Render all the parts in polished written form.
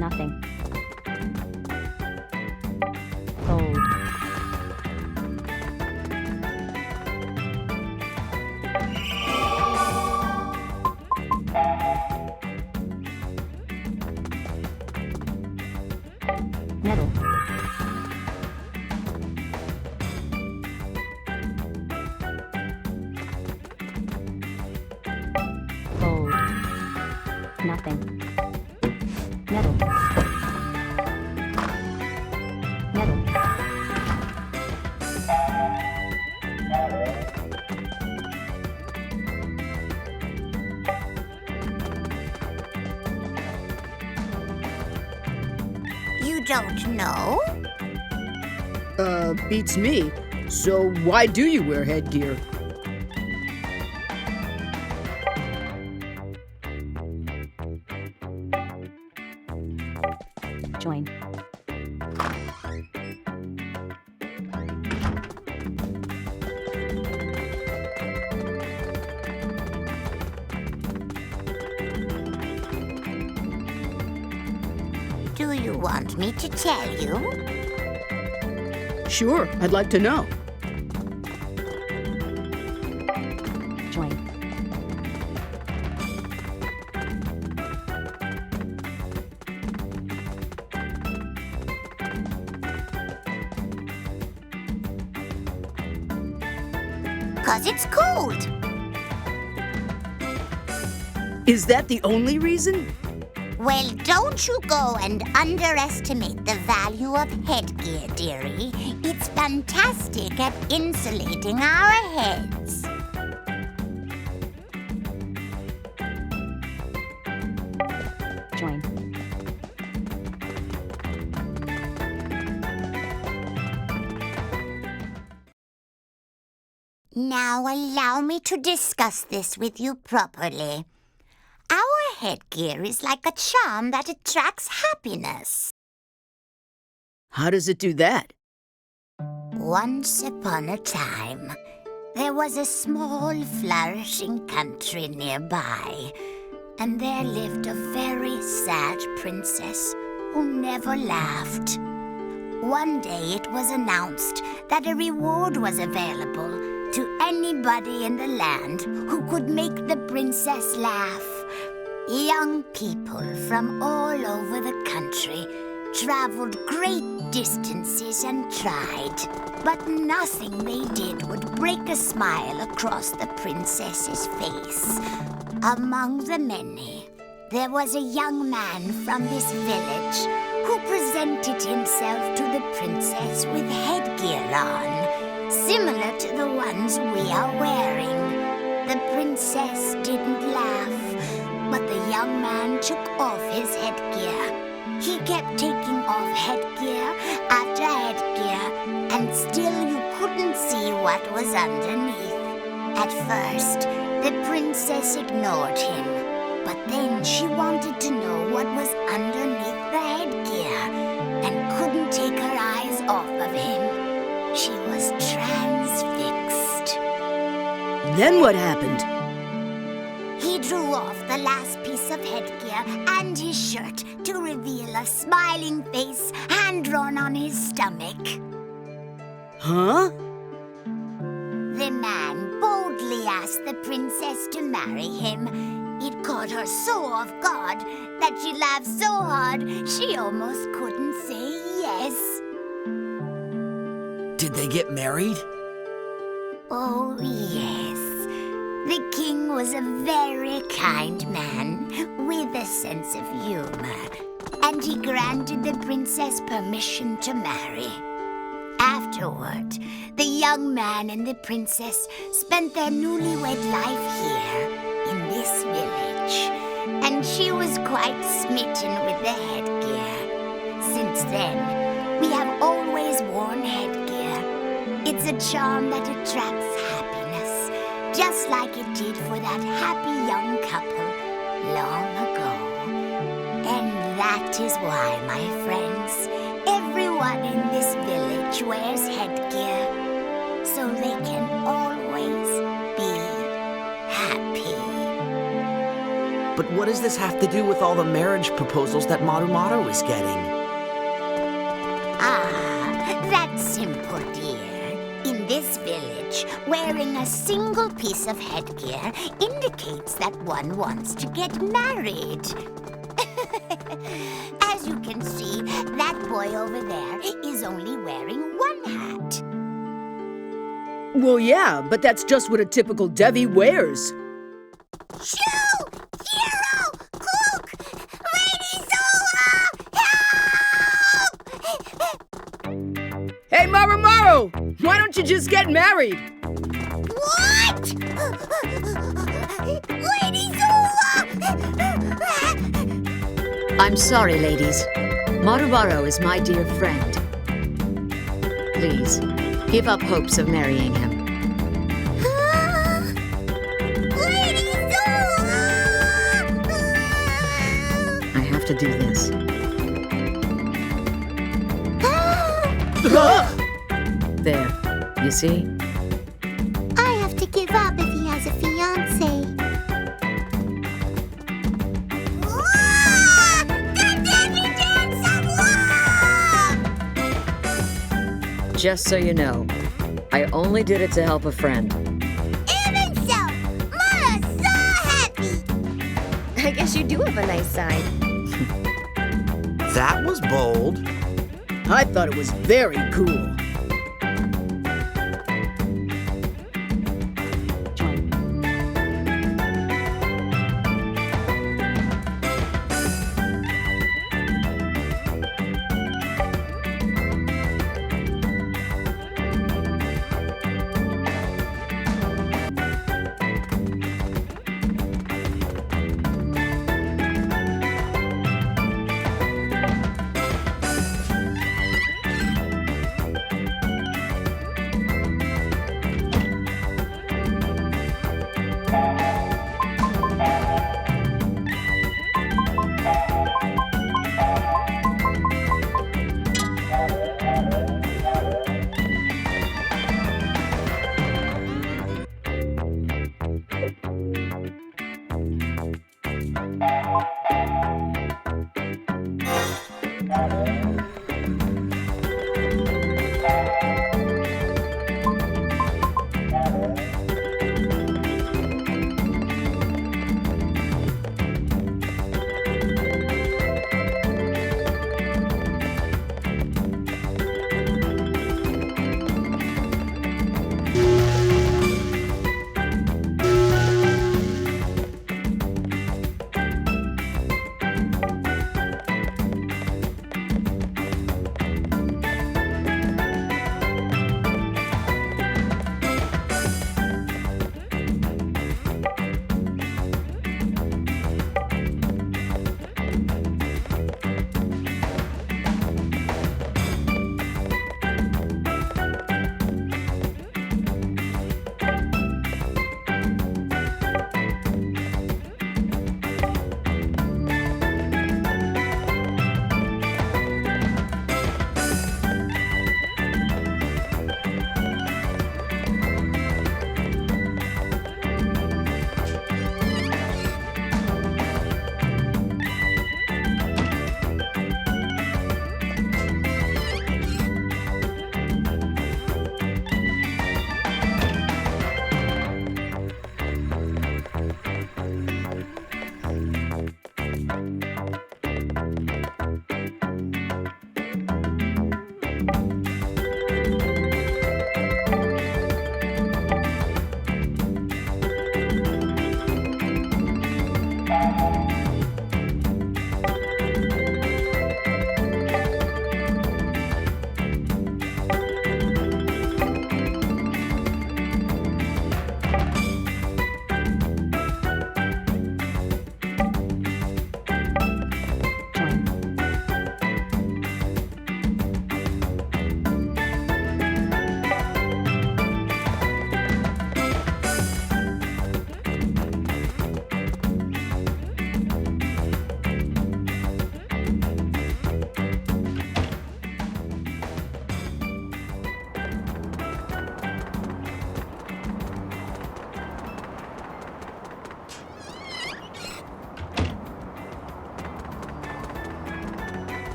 Nothing. Gold. Metal. Gold. Nothing. Metal. Metal. You don't know? Beats me. So why do you wear headgear? Join. Do you want me to tell you? Sure, I'd like to know. Join. Cause it's cold. Is that the only reason? Well, don't you go and underestimate the value of headgear, dearie. It's fantastic at insulating our heads. Join. Now allow me to discuss this with you properly. Our headgear is like a charm that attracts happiness. How does it do that? Once upon a time, there was a small, flourishing country nearby, and there lived a very sad princess who never laughed. One day it was announced that a reward was available to anybody in the land who could make the princess laugh. Young people from all over the country traveled great distances and tried, but nothing they did would break a smile across the princess's face. Among the many, there was a young man from this village who presented himself to the princess with headgear on, similar to the ones we are wearing. The princess didn't laugh, but the young man took off his headgear. He kept taking off headgear after headgear, and still you couldn't see what was underneath. At first, the princess ignored him, but then she wanted to know what was underneath the headgear and couldn't take her eyes off of him. She was transfixed. Then what happened? He drew off the last piece of headgear and his shirt to reveal a smiling face hand-drawn on his stomach. Huh? The man boldly asked the princess to marry him. It caught her so off guard that she laughed so hard she almost couldn't say yes. Did they get married? Oh, yes. The king was a very kind man with a sense of humor, and he granted the princess permission to marry. Afterward, the young man and the princess spent their newlywed life here in this village, and she was quite smitten with the headgear. Since then, we have always worn headgear. It's a charm that attracts happiness, just like it did for that happy young couple long ago. And that is why, my friends, everyone in this village wears headgear, so they can always be happy. But what does this have to do with all the marriage proposals that Marumaru is getting? Ah, that's simple, dear. In this village, wearing a single piece of headgear indicates that one wants to get married. As you can see, that boy over there is only wearing one hat. Well, yeah, but that's just what a typical Devi wears. Shoo! Hero! Cloak! Lady Zola! Help! Hey, Marumaru! Why don't you just get married? What? Lady Zola! I'm sorry, ladies. Marumaru is my dear friend. Please, give up hopes of marrying him. Lady Zola! I have to do this. There. You see? I have to give up if he has a fiancé. Just so you know, I only did it to help a friend. Even so, Mara's so happy. I guess you do have a nice side. That was bold. I thought it was very cool. Join.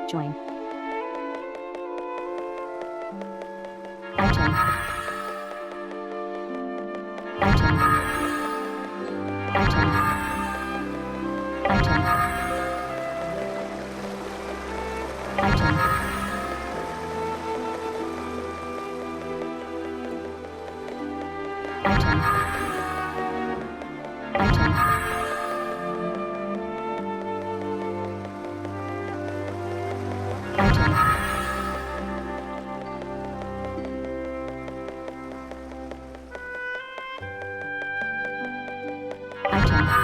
Join. Item. Item. Item. Item. Item. Item. Item. Item. Item.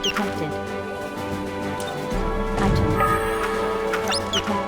Detected. Item. Detected.